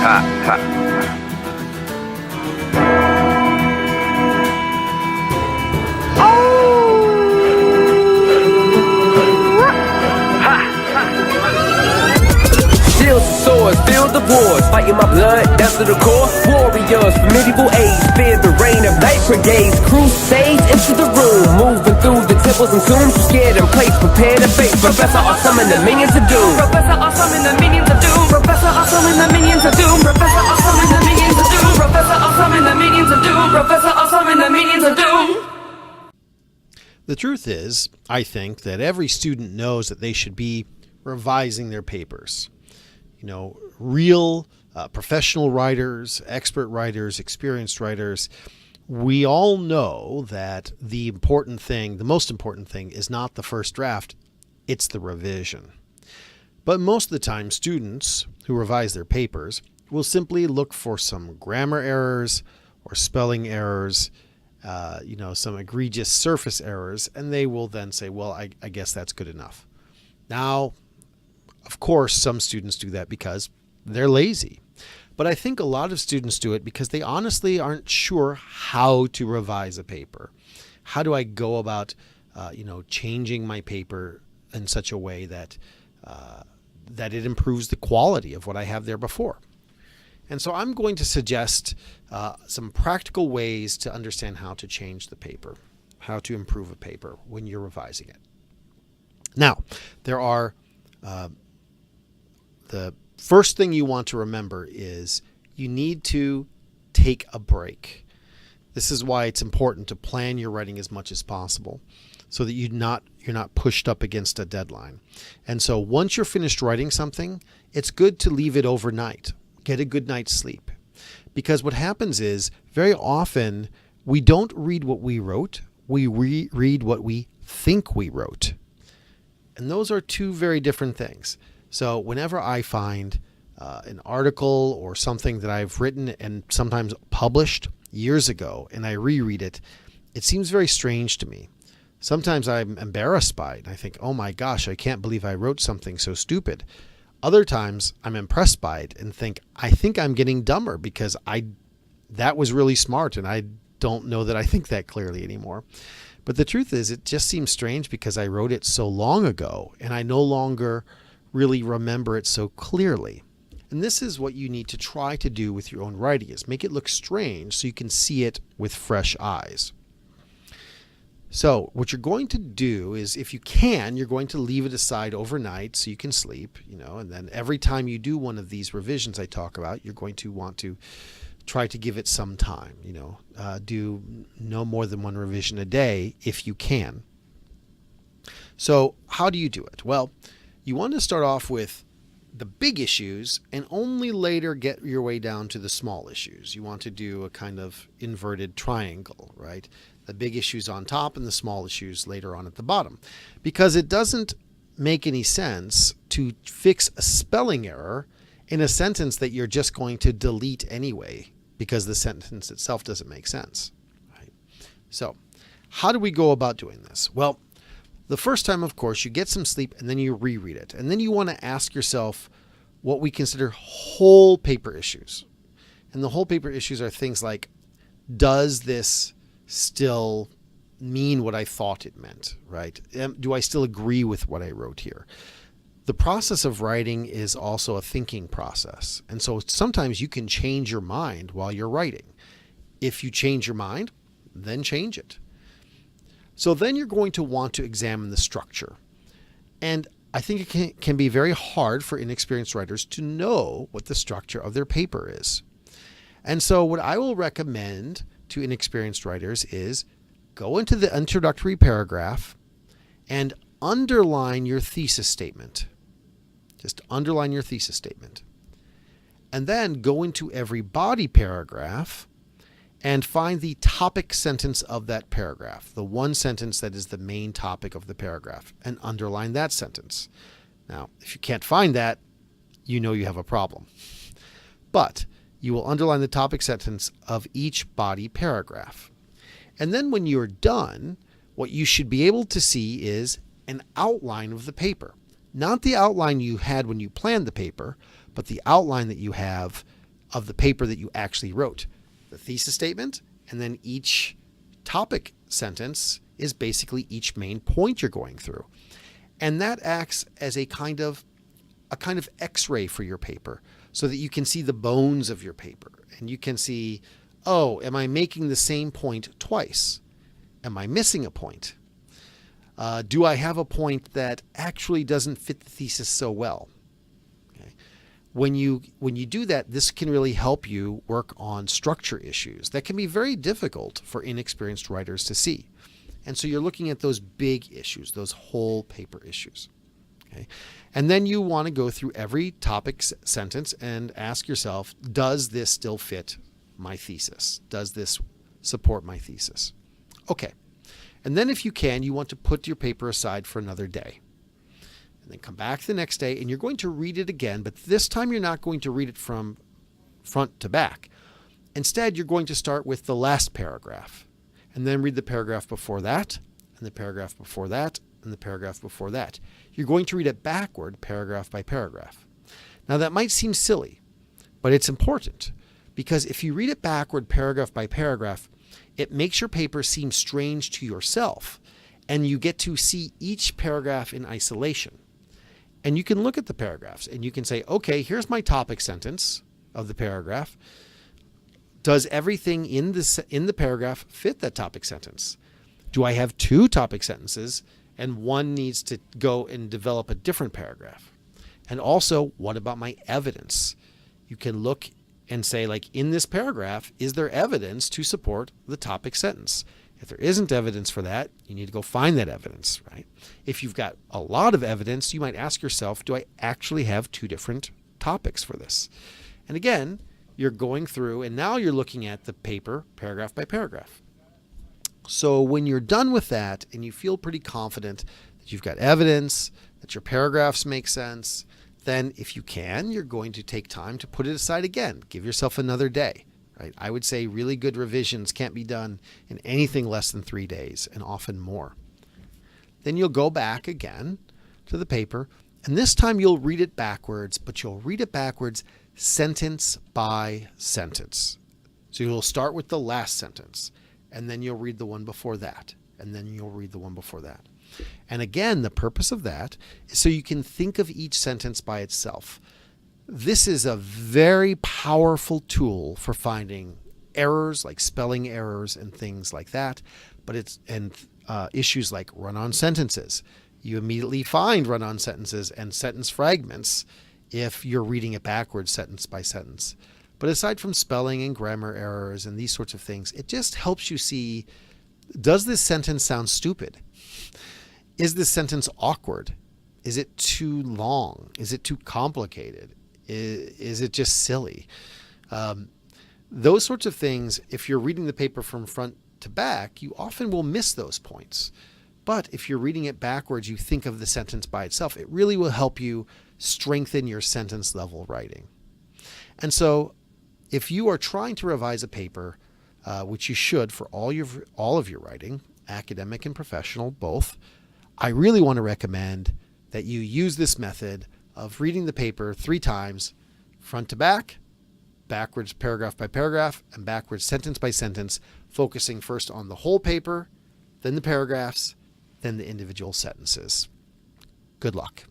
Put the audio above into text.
Shields and swords, feel the wars, fighting my blood down to the core. Warriors from medieval age, fear the reign of night brigades. Crusades into the room, moving through the temples and tombs. Scared and placed, prepare to face Professor Awesome and the minions of doom. Professor Awesome and the minions of doom. Professor Awesome and the minions of doom. Professor Awesome and the minions of doom. Professor Awesome and the minions of doom. Professor Awesome and the minions of doom. The truth is, I think, that every student knows that they should be revising their papers. You know, real professional writers, expert writers, experienced writers, we all know that the most important thing is not the first draft, it's the revision. But most of the time, students who revise their papers will simply look for some grammar errors or spelling errors, some egregious surface errors, and they will then say, well, I guess that's good enough. Now, of course, some students do that because they're lazy. But I think a lot of students do it because they honestly aren't sure how to revise a paper. How do I go about, changing my paper in such a way that it improves the quality of what I have there before? And so I'm going to suggest some practical ways to understand how to change the paper, how to improve a paper when you're revising it. Now, there are the first thing you want to remember is you need to take a break. This is why it's important to plan your writing as much as possible so that you're not pushed up against a deadline. And so once you're finished writing something, it's good to leave it overnight. Get a good night's sleep. Because what happens is very often we don't read what we wrote, we read what we think we wrote. And those are two very different things. So whenever I find an article or something that I've written and sometimes published years ago and I reread it, it seems very strange to me. Sometimes I'm embarrassed by it. I think, oh my gosh, I can't believe I wrote something so stupid. Other times I'm impressed by it and think, I think I'm getting dumber because that was really smart and I don't know that I think that clearly anymore. But the truth is, it just seems strange because I wrote it so long ago and I no longer really remember it so clearly. And this is what you need to try to do with your own writing, is make it look strange so you can see it with fresh eyes. So what you're going to do is, if you can, you're going to leave it aside overnight so you can sleep, and then every time you do one of these revisions I talk about, you're going to want to try to give it some time, do no more than one revision a day if you can. So how do you do it? Well, you want to start off with the big issues and only later get your way down to the small issues. You want to do a kind of inverted triangle, right? The big issues on top and the small issues later on at the bottom. Because it doesn't make any sense to fix a spelling error in a sentence that you're just going to delete anyway, because the sentence itself doesn't make sense, right? So how do we go about doing this? Well, the first time, of course, you get some sleep and then you reread it. And then you want to ask yourself what we consider whole paper issues. And the whole paper issues are things like, does this still mean what I thought it meant, right? Do I still agree with what I wrote here? The process of writing is also a thinking process. And so sometimes you can change your mind while you're writing. If you change your mind, then change it. So then you're going to want to examine the structure. And I think it can be very hard for inexperienced writers to know what the structure of their paper is. And so what I will recommend to inexperienced writers is go into the introductory paragraph and underline your thesis statement. Just underline your thesis statement. And then go into every body paragraph and find the topic sentence of that paragraph, the one sentence that is the main topic of the paragraph, and underline that sentence. Now, if you can't find that, you know you have a problem. But you will underline the topic sentence of each body paragraph. And then when you're done, what you should be able to see is an outline of the paper. Not the outline you had when you planned the paper, but the outline that you have of the paper that you actually wrote. The thesis statement, and then each topic sentence is basically each main point you're going through. And that acts as a kind of x-ray for your paper so that you can see the bones of your paper and you can see, oh, am I making the same point twice? Am I missing a point? Do I have a point that actually doesn't fit the thesis so well? Okay. When you do that, this can really help you work on structure issues that can be very difficult for inexperienced writers to see. And so you're looking at those big issues, those whole paper issues. Okay. And then you want to go through every topic sentence and ask yourself, does this still fit my thesis? Does this support my thesis? Okay. And then if you can, you want to put your paper aside for another day. And then come back the next day and you're going to read it again, but this time you're not going to read it from front to back. Instead, you're going to start with the last paragraph and then read the paragraph before that and the paragraph before that and the paragraph before that. You're going to read it backward, paragraph by paragraph. Now that might seem silly, but it's important because if you read it backward, paragraph by paragraph, it makes your paper seem strange to yourself, and you get to see each paragraph in isolation. And you can look at the paragraphs and you can say, okay, here's my topic sentence of the paragraph. Does everything in the paragraph fit that topic sentence? Do I have two topic sentences and one needs to go and develop a different paragraph? And also, what about my evidence? You can look and say, like, in this paragraph, is there evidence to support the topic sentence? If there isn't evidence for that, you need to go find that evidence, right? If you've got a lot of evidence, you might ask yourself, do I actually have two different topics for this? And again, you're going through and now you're looking at the paper paragraph by paragraph. So when you're done with that and you feel pretty confident that you've got evidence, that your paragraphs make sense, then if you can, you're going to take time to put it aside again. Give yourself another day, right? I would say really good revisions can't be done in anything less than 3 days and often more. Then you'll go back again to the paper and this time you'll read it backwards, but you'll read it backwards sentence by sentence. So you'll start with the last sentence and then you'll read the one before that and then you'll read the one before that. And again, the purpose of that is so you can think of each sentence by itself. This is a very powerful tool for finding errors like spelling errors and things like that, but issues like run-on sentences. You immediately find run-on sentences and sentence fragments if you're reading it backwards sentence by sentence. But aside from spelling and grammar errors and these sorts of things, it just helps you see, does this sentence sound stupid? Is this sentence awkward? Is it too long? Is it too complicated? Is it just silly? Those sorts of things, if you're reading the paper from front to back, you often will miss those points. But if you're reading it backwards, you think of the sentence by itself. It really will help you strengthen your sentence level writing. And so if you are trying to revise a paper, which you should for all of your writing, academic and professional, both, I really want to recommend that you use this method of reading the paper 3 times, front to back, backwards paragraph by paragraph, and backwards sentence by sentence, focusing first on the whole paper, then the paragraphs, then the individual sentences. Good luck.